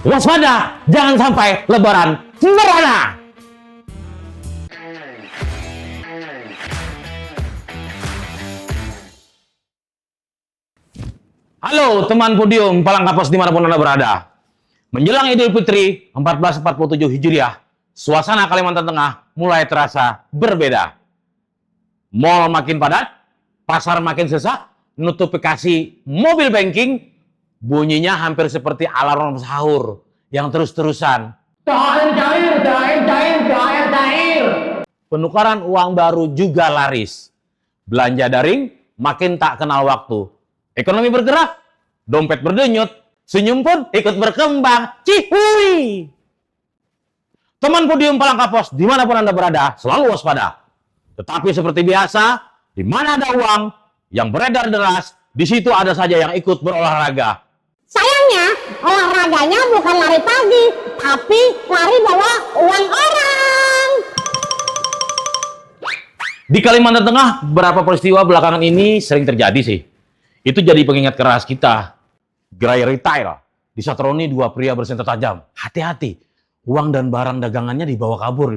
Waspada, jangan sampai Lebaran merana. Halo teman podium Palangkapos dimanapun Anda berada. Menjelang Idul Fitri 1447 Hijriah, suasana Kalimantan Tengah mulai terasa berbeda. Mal makin padat, pasar makin sesak, notifikasi mobil banking bunyinya hampir seperti alarm sahur yang terus-terusan. Cair. Penukaran uang baru juga laris. Belanja daring makin tak kenal waktu. Ekonomi bergerak, dompet berdenyut, senyum pun ikut berkembang. Cihuy! Teman podium Palangkapos, dimanapun Anda berada, selalu waspada. Tetapi seperti biasa, di mana ada uang yang beredar deras, di situ ada saja yang ikut berolahraga. Sayangnya, olahraganya bukan lari pagi, tapi lari bawa uang orang. Di Kalimantan Tengah, beberapa peristiwa belakangan ini sering terjadi sih. Itu jadi pengingat keras kita. Gerai retail, disatroni dua pria bersenjata tajam. Hati-hati, uang dan barang dagangannya dibawa kabur.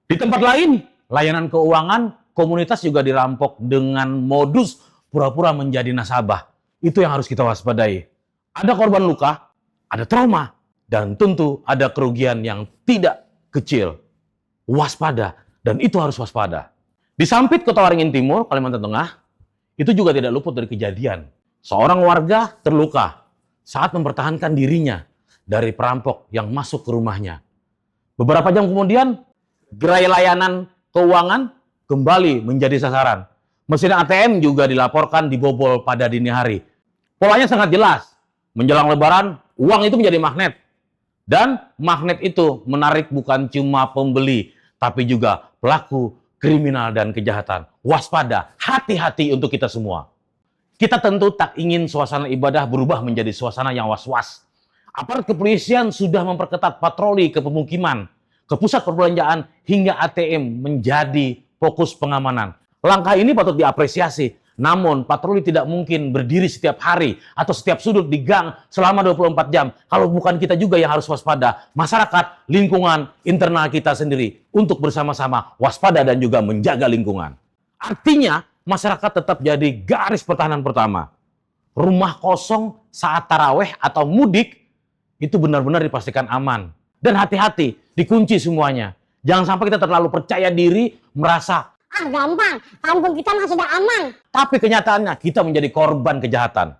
Di tempat lain, layanan keuangan, komunitas juga dirampok dengan modus pura-pura menjadi nasabah. Itu yang harus kita waspadai. Ada korban luka, ada trauma, dan tentu ada kerugian yang tidak kecil. Waspada, dan itu harus waspada. Di Sampit, Kota Waringin Timur, Kalimantan Tengah, itu juga tidak luput dari kejadian. Seorang warga terluka saat mempertahankan dirinya dari perampok yang masuk ke rumahnya. Beberapa jam kemudian, gerai layanan keuangan kembali menjadi sasaran. Mesin ATM juga dilaporkan dibobol pada dini hari. Polanya sangat jelas. Menjelang Lebaran, uang itu menjadi magnet. Dan magnet itu menarik bukan cuma pembeli, tapi juga pelaku kriminal dan kejahatan. Waspada, hati-hati untuk kita semua. Kita tentu tak ingin suasana ibadah berubah menjadi suasana yang was-was. Aparat kepolisian sudah memperketat patroli ke pemukiman, ke pusat perbelanjaan, hingga ATM menjadi fokus pengamanan. Langkah ini patut diapresiasi. Namun, patroli tidak mungkin berdiri setiap hari atau setiap sudut di gang selama 24 jam. Kalau bukan kita juga yang harus waspada. Masyarakat, lingkungan, internal kita sendiri untuk bersama-sama waspada dan juga menjaga lingkungan. Artinya, masyarakat tetap jadi garis pertahanan pertama. Rumah kosong saat taraweh atau mudik itu benar-benar dipastikan aman. Dan hati-hati, dikunci semuanya. Jangan sampai kita terlalu percaya diri, merasa Gampang, kampung kita mah sudah aman. tapi kenyataannya kita menjadi korban kejahatan.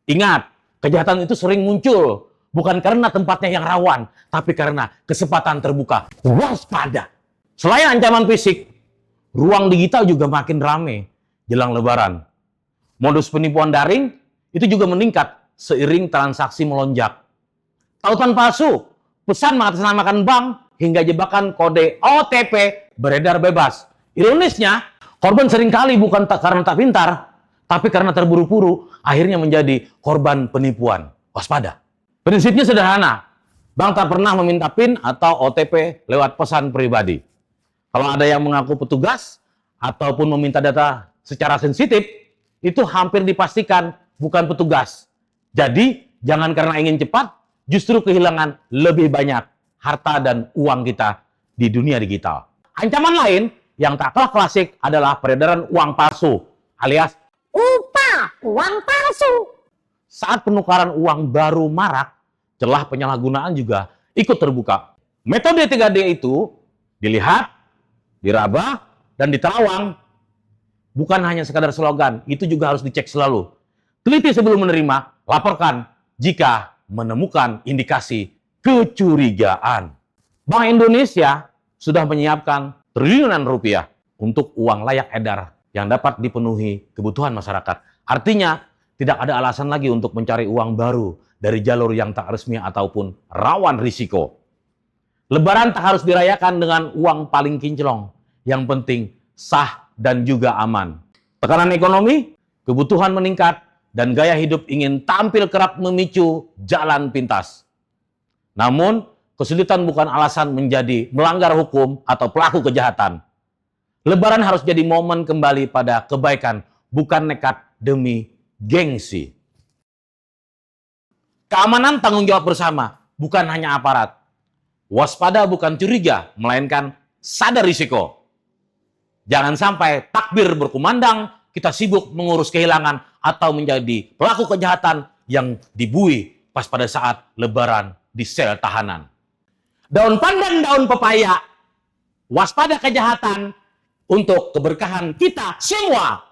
Ingat, kejahatan itu sering muncul bukan karena tempatnya yang rawan, tapi karena kesempatan terbuka. Waspada. Selain ancaman fisik, ruang digital juga makin ramai jelang Lebaran. Modus penipuan daring itu juga meningkat seiring transaksi melonjak. Tautan palsu, pesan mengatasnamakan bank, hingga jebakan kode OTP beredar bebas. Ironisnya, korban seringkali bukan karena tak pintar, tapi karena terburu-buru, akhirnya menjadi korban penipuan. Waspada. Prinsipnya sederhana. Bank tak pernah meminta PIN atau OTP lewat pesan pribadi. Kalau ada yang mengaku petugas, ataupun meminta data secara sensitif, itu hampir dipastikan bukan petugas. Jadi, jangan karena ingin cepat, justru kehilangan lebih banyak harta dan uang kita di dunia digital. Ancaman lain yang tak kalah klasik adalah peredaran uang palsu, alias Upah, uang palsu. saat penukaran uang baru marak, celah penyalahgunaan juga ikut terbuka. Metode 3D itu dilihat, diraba, dan diterawang. Bukan hanya sekadar slogan, itu juga harus dicek selalu. Teliti sebelum menerima, laporkan jika menemukan indikasi kecurigaan. Bank Indonesia sudah menyiapkan triliunan rupiah untuk uang layak edar yang dapat dipenuhi kebutuhan masyarakat. Artinya, tidak ada alasan lagi untuk mencari uang baru dari jalur yang tak resmi ataupun rawan risiko. Lebaran tak harus dirayakan dengan uang paling kinclong. Yang penting sah dan juga aman. Tekanan ekonomi, kebutuhan meningkat, dan gaya hidup ingin tampil kerap memicu jalan pintas. Namun, kesulitan bukan alasan menjadi melanggar hukum atau pelaku kejahatan. Lebaran harus jadi momen kembali pada kebaikan, bukan nekat demi gengsi. Keamanan tanggung jawab bersama, bukan hanya aparat. Waspada bukan curiga, melainkan sadar risiko. Jangan sampai takbir berkumandang, kita sibuk mengurus kehilangan atau menjadi pelaku kejahatan yang dibui pas pada saat lebaran di sel tahanan. Daun pandan, daun pepaya, waspada kejahatan untuk keberkahan kita semua.